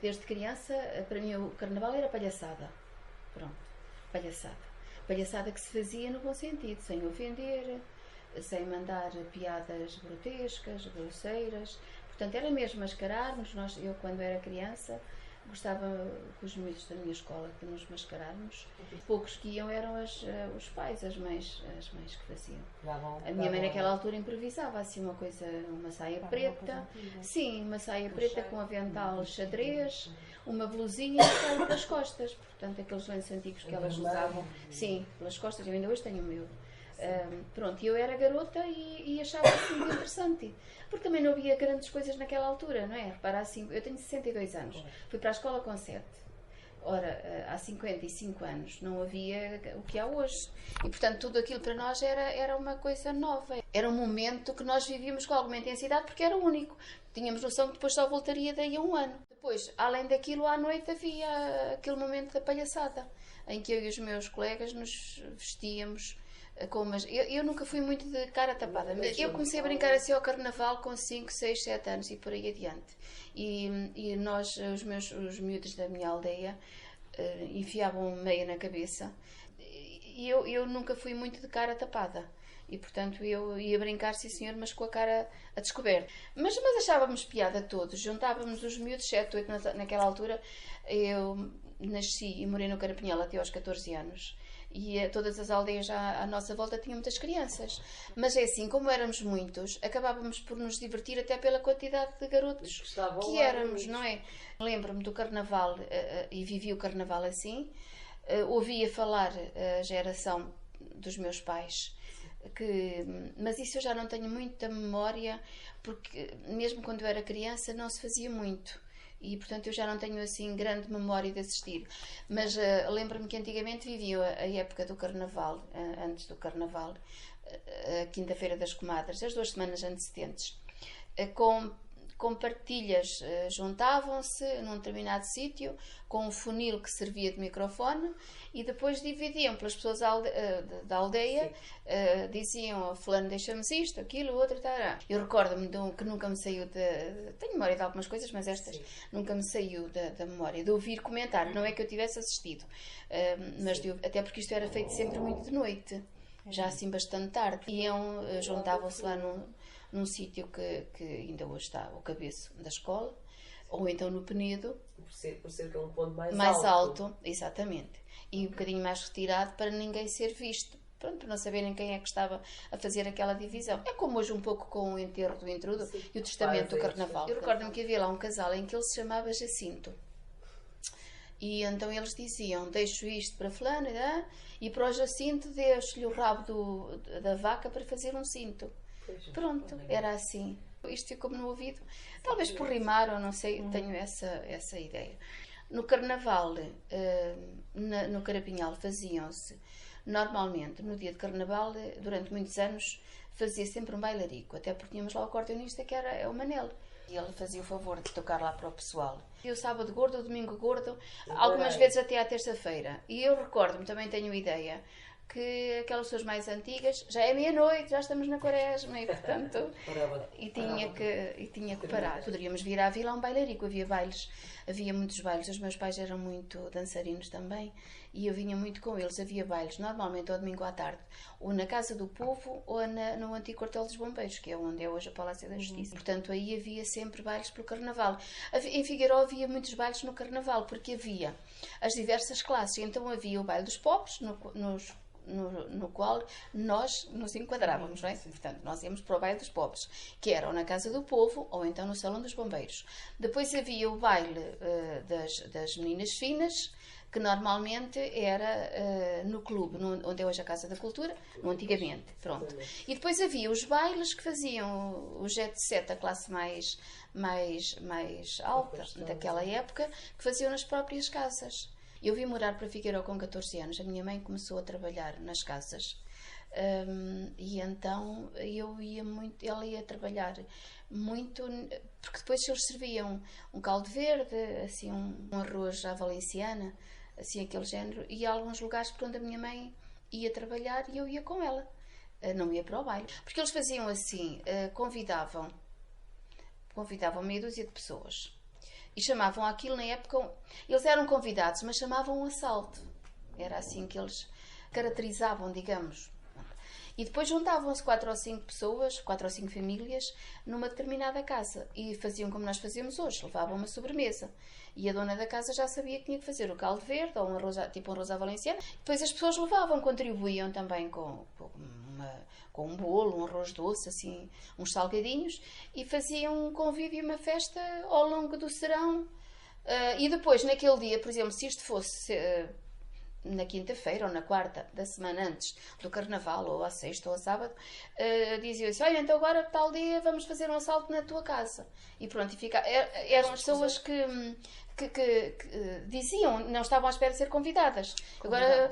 desde criança, para mim o carnaval era palhaçada. Pronto, palhaçada. Palhaçada que se fazia no bom sentido, sem ofender, sem mandar piadas grotescas, grosseiras. Portanto, era mesmo mascararmos. Eu, quando era criança, gostava com os miúdos da minha escola de nos mascararmos. Os poucos que iam eram os pais, as mães que faziam. A minha mãe naquela altura improvisava assim uma coisa, uma saia preta. Sim, uma saia preta com avental xadrez, uma blusinha e um pelas costas. Portanto, aqueles lenços antigos que elas usavam. Sim, pelas costas. Eu ainda hoje tenho o meu. Pronto, eu era garota e achava assim muito interessante, porque também não havia grandes coisas naquela altura, não é? Repara, assim, eu tenho 62 anos, fui para a escola com 7. Ora, há 55 anos não havia o que há hoje. E, portanto, tudo aquilo para nós era uma coisa nova. Era um momento que nós vivíamos com alguma intensidade, porque era único. Tínhamos noção que depois só voltaria daí a um ano. Depois, além daquilo, à noite havia aquele momento da palhaçada, em que eu e os meus colegas nos vestíamos com umas... Eu nunca fui muito de cara tapada. Eu comecei a brincar assim ao carnaval com 5, 6, 7 anos e por aí adiante. E nós, os miúdos da minha aldeia, enfiavam meia na cabeça. E eu nunca fui muito de cara tapada. E, portanto, eu ia brincar, sim senhor, mas com a cara a descoberto. Mas achávamos piada todos. Juntávamos os miúdos, 7, 8 naquela altura. Eu nasci e morei no Carapinhal até aos 14 anos. E todas as aldeias à nossa volta tinham muitas crianças. Mas é assim, como éramos muitos, acabávamos por nos divertir até pela quantidade de garotos que éramos, não é? Lembro-me do carnaval, e vivi o carnaval assim. Ouvia falar a geração dos meus pais, mas isso eu já não tenho muita memória, porque mesmo quando eu era criança não se fazia muito. E, portanto, eu já não tenho, assim, grande memória de assistir. Mas lembro-me que antigamente viviam a época do Carnaval, antes do Carnaval, a Quinta-feira das Comadres, as 2 semanas antecedentes, com partilhas, juntavam-se num determinado sítio, com um funil que servia de microfone, e depois dividiam pelas pessoas da aldeia, diziam, fulano deixa-nos isto, aquilo, outro, tará. Eu recordo-me que nunca me saiu tenho memória de algumas coisas, mas estas nunca me saiu da memória, de ouvir comentar, não é que eu tivesse assistido, mas até porque isto era feito sempre muito de noite, já assim bastante tarde. Juntavam-se lá num sítio que ainda hoje está o cabeço da escola, ou então no Penedo. Por ser que é um ponto mais alto, exatamente. E um bocadinho mais retirado para ninguém ser visto. Pronto, para não saberem quem é que estava a fazer aquela divisão. É como hoje um pouco com o enterro do intrudo e o testamento do carnaval. Eu recordo-me que havia lá um casal em que ele se chamava Jacinto. E então eles diziam, deixo isto para fulano, e para o Jacinto deixo-lhe o rabo da vaca para fazer um cinto. Pronto, era assim. Isto ficou-me no ouvido, talvez por rimar, ou não sei, tenho essa ideia. No carnaval, no Carapinhal, faziam-se, normalmente, no dia de carnaval, durante muitos anos, fazia sempre um bailarico, até porque tínhamos lá o acordeonista, que era o Manel. E ele fazia o favor de tocar lá para o pessoal. E o sábado gordo, o domingo gordo, algumas vezes até à terça-feira. E eu recordo-me, também tenho ideia, que aquelas pessoas mais antigas, já é meia-noite, já estamos na quaresma e, portanto, e tinha que parar. Poderíamos vir à vila a um bailarico, havia muitos bailes, os meus pais eram muito dançarinos também e eu vinha muito com eles, havia bailes, normalmente ao domingo à tarde, ou na Casa do Povo ou no antigo quartel dos bombeiros, que é onde é hoje o Palácio da Justiça. Portanto, aí havia sempre bailes pelo carnaval. Em Figueiró havia muitos bailes no carnaval, porque havia as diversas classes, então havia o baile dos pobres, no qual nós nos enquadrávamos, não é? Portanto, nós íamos para o baile dos pobres, que era ou na Casa do Povo ou então no Salão dos Bombeiros. Depois havia o baile das meninas finas, que normalmente era no clube, onde é hoje a Casa da Cultura, no antigamente, pronto. E depois havia os bailes que faziam o jet set, a classe mais alta daquela época, que faziam nas próprias casas. Eu vim morar para Figueiró com 14 anos. A minha mãe começou a trabalhar nas casas. E então ela ia trabalhar muito, porque depois eles serviam um caldo verde, assim, um arroz à valenciana, assim, aquele género, e há alguns lugares por onde a minha mãe ia trabalhar e eu ia com ela. Não ia para o baile. Porque eles faziam assim, convidavam meia dúzia de pessoas. E chamavam aquilo na época, eles eram convidados, mas chamavam um assalto. Era assim que eles caracterizavam, digamos. E depois juntavam-se 4 ou 5 pessoas, 4 ou 5 famílias, numa determinada casa. E faziam como nós fazemos hoje, levavam uma sobremesa. E a dona da casa já sabia que tinha que fazer o caldo verde, ou tipo um arroz à valenciana. Depois as pessoas levavam, contribuíam também com um bolo, um arroz doce, assim, uns salgadinhos. E faziam um convívio e uma festa ao longo do serão. E depois, naquele dia, por exemplo, se isto fosse... na quinta-feira ou na quarta da semana antes do Carnaval, ou à sexta ou ao sábado, diziam assim, olha, então agora tal dia vamos fazer um assalto na tua casa. E pronto, eram as pessoas que diziam, não estavam à espera de ser convidadas. Agora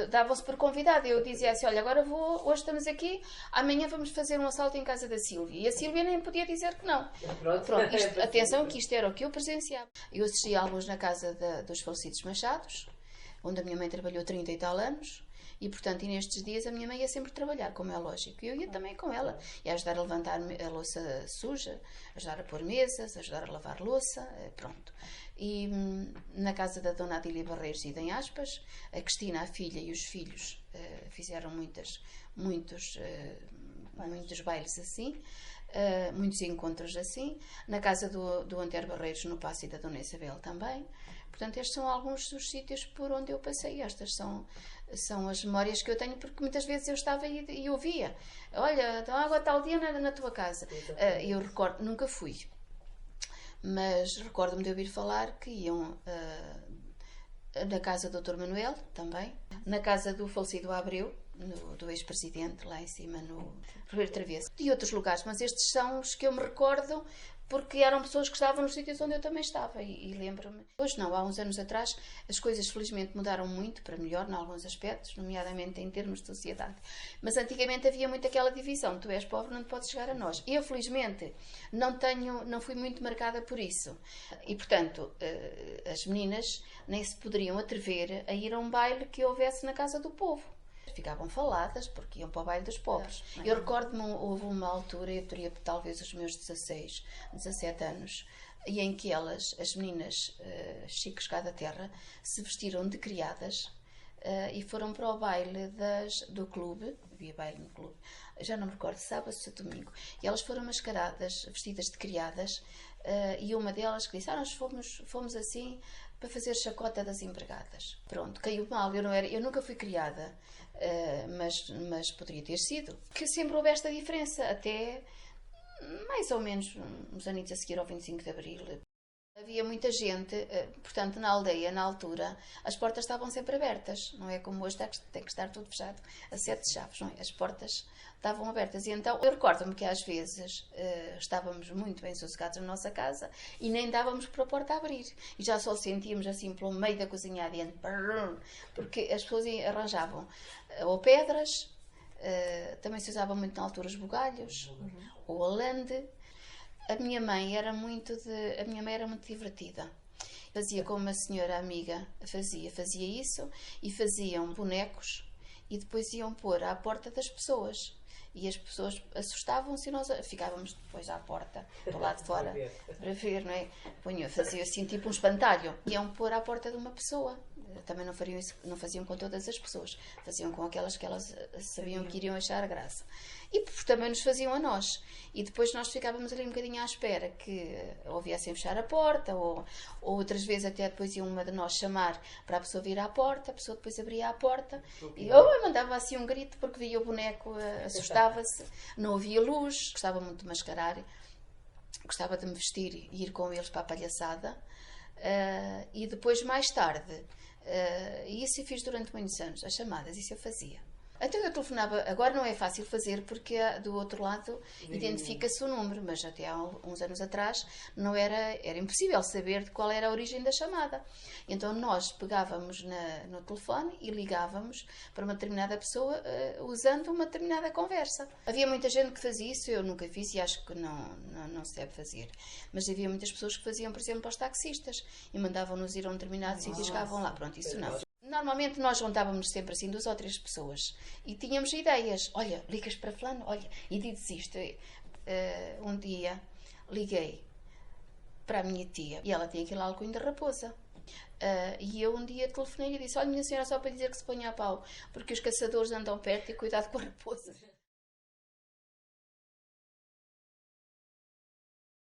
davam-se por convidada. Eu dizia assim, olha, agora hoje estamos aqui, amanhã vamos fazer um assalto em casa da Sílvia. E a Sílvia nem podia dizer que não. Pronto, atenção que isto era o que eu presenciava. Eu assisti a alguns na casa dos falecidos Machados, onde a minha mãe trabalhou 30 e tal anos, e portanto, e nestes dias a minha mãe ia sempre trabalhar, como é lógico, e eu ia também com ela, e ajudar a levantar a louça suja, ajudar a pôr mesas, ajudar a lavar louça, pronto. E na casa da dona Adília Barreiros e em Aspas, a Cristina, a filha e os filhos fizeram muitos bailes assim, muitos encontros assim, na casa do Antero Barreiros, no Paço, e da dona Isabel também. Portanto, estes são alguns dos sítios por onde eu passei. Estas são as memórias que eu tenho, porque muitas vezes eu estava e ouvia. Olha, então água tal dia na tua casa. Eu recordo, nunca fui, mas recordo-me de ouvir falar que iam na casa do Dr. Manuel, também, na casa do falecido Abreu, do ex-presidente, lá em cima no Ribeiro Travesso, e outros lugares, mas estes são os que eu me recordo, porque eram pessoas que estavam nos sítios onde eu também estava, e lembro-me. Hoje não, há uns anos atrás as coisas felizmente mudaram muito para melhor em alguns aspectos, nomeadamente em termos de sociedade, mas antigamente havia muito aquela divisão, tu és pobre, não podes chegar a nós. Eu felizmente não fui muito marcada por isso, e portanto as meninas nem se poderiam atrever a ir a um baile que houvesse na casa do povo. Ficavam faladas porque iam para o baile dos pobres. Eu recordo-me, houve uma altura, eu teria talvez os meus 16, 17 anos, e em que as meninas chiques cá da terra, se vestiram de criadas e foram para o baile do clube, havia baile no clube, já não me recordo, sábado ou domingo, e elas foram mascaradas, vestidas de criadas, e uma delas que disse, nós fomos assim para fazer chacota das empregadas. Pronto, caiu mal, eu nunca fui criada, mas poderia ter sido. Que sempre houve esta diferença, até mais ou menos uns anos a seguir ao 25 de Abril. Havia muita gente, portanto, na aldeia, na altura, as portas estavam sempre abertas, não é como hoje, tem que estar tudo fechado a 7 chaves, não é? As portas estavam abertas. E então, eu recordo-me que às vezes estávamos muito bem sossegados na nossa casa e nem dávamos para a porta a abrir. E já só sentíamos assim pelo meio da cozinha adiante, porque as pessoas arranjavam ou pedras, também se usava muito na altura os bugalhos, ou a lande. A minha mãe era muito divertida. Fazia como uma senhora amiga fazia isso, e faziam bonecos e depois iam pôr à porta das pessoas. E as pessoas assustavam-se e nós ficávamos depois à porta, do lado de fora, para ver, não é? Fazia assim tipo um espantalho. Iam pôr à porta de uma pessoa. Também não faziam com todas as pessoas, faziam com aquelas que elas sabiam que iriam achar graça. E também nos faziam a nós. E depois nós ficávamos ali um bocadinho à espera que ou viessem fechar a porta, ou outras vezes até depois ia uma de nós chamar para a pessoa vir à porta, a pessoa depois abria a porta e eu mandava assim um grito porque via o boneco, assustava-se, não havia luz, gostava muito de mascarar, gostava de me vestir e ir com eles para a palhaçada. E depois, mais tarde, e isso eu fiz durante muitos anos, as chamadas, isso eu fazia. Então eu telefonava, agora não é fácil fazer porque do outro lado identifica-se o número, mas até há uns anos atrás era impossível saber de qual era a origem da chamada. Então nós pegávamos no telefone e ligávamos para uma determinada pessoa usando uma determinada conversa. Havia muita gente que fazia isso, eu nunca fiz e acho que não se deve fazer. Mas havia muitas pessoas que faziam, por exemplo, para os taxistas e mandavam-nos ir a um determinado sítio e chegavam lá. Pronto, isso não. Normalmente nós juntávamos sempre assim 2 ou 3 pessoas e tínhamos ideias. Olha, ligas para fulano, olha, e dizes isto. Um dia liguei para a minha tia. E ela tinha aquele alcunho de raposa. E eu um dia telefonei e disse: olha, minha senhora, só para lhe dizer que se ponha a pau, porque os caçadores andam perto e cuidado com a raposa.